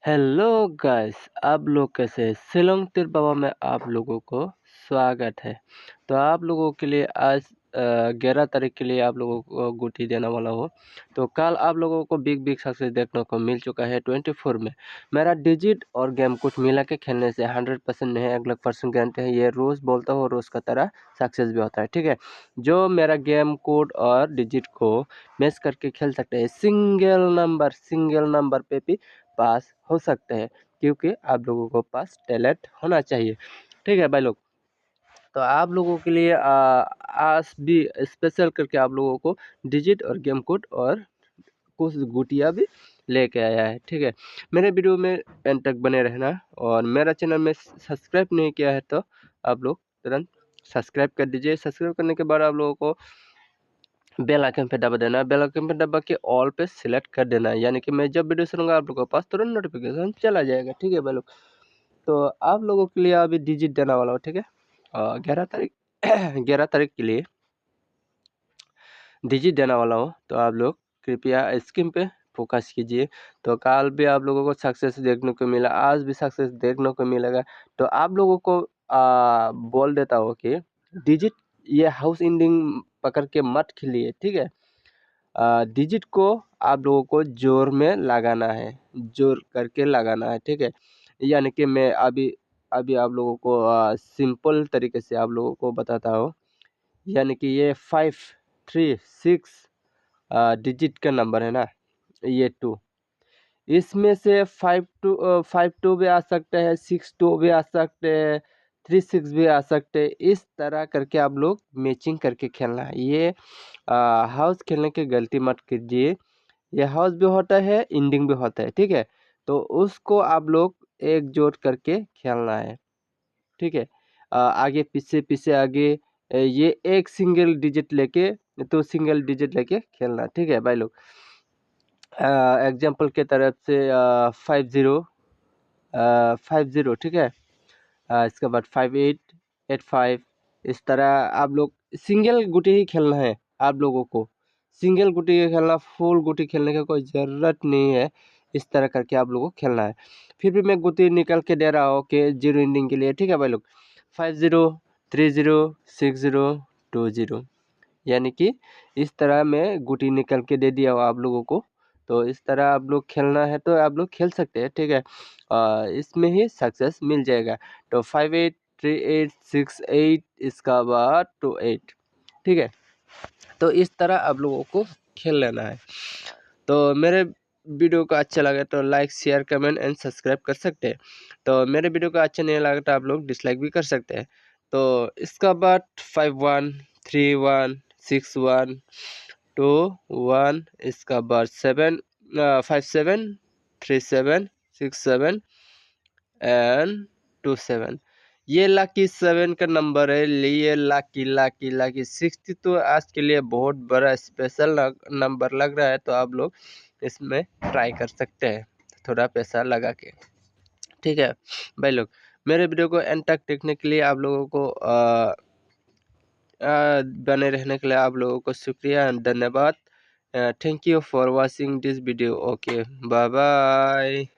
Hello guys, आप लोग कैसे हैं? शिलोंग तिर बाबा में आप लोगों को स्वागत है। तो आप लोगों के लिए आज 11 तारीख के लिए आप लोगों को गुटी देने वाला हूँ। तो कल आप लोगों को बिग बिग सक्सेस देखने को मिल चुका है 24 में। मेरा डिजिट और गेम कुछ मिला के खेलने से 100% नहीं 1,00,000% गारंटी है। ये रोज़ बोलता हूँ, रोज़ का तरह सक्सेस भी होता है, ठीक है। जो मेरा गेम कोड और डिजिट को मैच करके खेल सकते हैं सिंगल नंबर पे भी पास हो सकते हैं, क्योंकि आप लोगों को पास टैलेंट होना चाहिए, ठीक है भाई लोग। तो आप लोगों के लिए आज भी स्पेशल करके आप लोगों को डिजिट और गेम कोड और कुछ गुटिया भी लेके आया है, ठीक है। मेरे वीडियो में एंड तक बने रहना, और मेरा चैनल में सब्सक्राइब नहीं किया है तो आप लोग तुरंत सब्सक्राइब कर दीजिए। सब्सक्राइब करने के बाद आप लोगों को बेल आइकन पे दबा देना है। बेल आइकन पे दबा के ऑल पे सिलेक्ट कर देना है, यानी कि मैं जब वीडियो सुनूंगा आप लोगों के पास तुरंत नोटिफिकेशन चला जाएगा, ठीक है भाई लोग। तो आप लोगों के लिए अभी डिजिट देने वाला हूँ, ठीक है। 11 तारीख 11 तारीख के लिए डिजिट देने वाला हूँ, तो आप लोग कृपया स्क्रीन पे फोकस कीजिए। तो कल भी आप लोगों को सक्सेस देखने को मिला, आज भी सक्सेस देखने को मिलेगा। तो आप लोगों को बोल देता हूँ कि डिजिट ये हाउस एंडिंग पकड़ के मत खेलिए, ठीक है। डिजिट को आप लोगों को जोर में लगाना है, जोर करके लगाना है, ठीक है। यानी कि मैं अभी अभी आप लोगों को सिंपल तरीके से आप लोगों को बताता हूँ। यानी कि ये 5, 3, 6 डिजिट का नंबर है ना, ये 2, इसमें से 5 2 भी आ सकते हैं, 6 2 भी आ सकते हैं, 3 6 भी आ सकते हैं। इस तरह करके आप लोग मैचिंग करके खेलना है। ये हाउस खेलने की गलती मत कीजिए। ये हाउस भी होता है, एंडिंग भी होता है, ठीक है। तो उसको आप लोग एकजुट करके खेलना है, ठीक है। आगे पीछे पीछे आगे ये एक सिंगल डिजिट लेके तो सिंगल डिजिट लेके खेलना, ठीक है भाई लोग। एग्जाम्पल के तरफ से 50, ठीक है। इसके बाद 58, 85, इस तरह आप लोग सिंगल गुटी ही खेलना है। आप लोगों को सिंगल गुटी ही खेलना, फुल गुटी खेलने की कोई ज़रूरत नहीं है। इस तरह करके आप लोगों को खेलना है। फिर भी मैं गुटी निकल के दे रहा हूँ कि जीरो एंडिंग के लिए, ठीक है भाई लोग। 50, 30, 60, 20, यानी कि इस तरह मैं गुटी निकल के दे दिया हूँ आप लोगों को। तो इस तरह आप लोग खेलना है तो आप लोग खेल सकते हैं, ठीक है। इसमें ही सक्सेस मिल जाएगा। तो 58, 38, 68, इसका बाद 28, ठीक है। तो इस तरह आप लोगों को खेल लेना है। तो मेरे वीडियो को अच्छा लगे तो like share comment and subscribe कर सकते हैं। तो मेरे वीडियो को अच्छा नहीं लगा तो आप लोग डिसलाइक भी कर सकते हैं। तो इसका बाद 51, 31, 61, 2, 1, इसका बाद 57, 37, 67 एंड 27। ये लकी 7 का नंबर है। ये लकी लकी लकी 60 तो आज के लिए बहुत बड़ा स्पेशल नंबर लग रहा है। तो आप लोग इसमें ट्राई कर सकते हैं थोड़ा पैसा लगा के, ठीक है भाई लोग। मेरे वीडियो को एंड तक देखने के लिए आप लोगों को बने रहने के लिए आप लोगों को शुक्रिया, धन्यवाद। Thank you for watching this video. Okay, bye bye.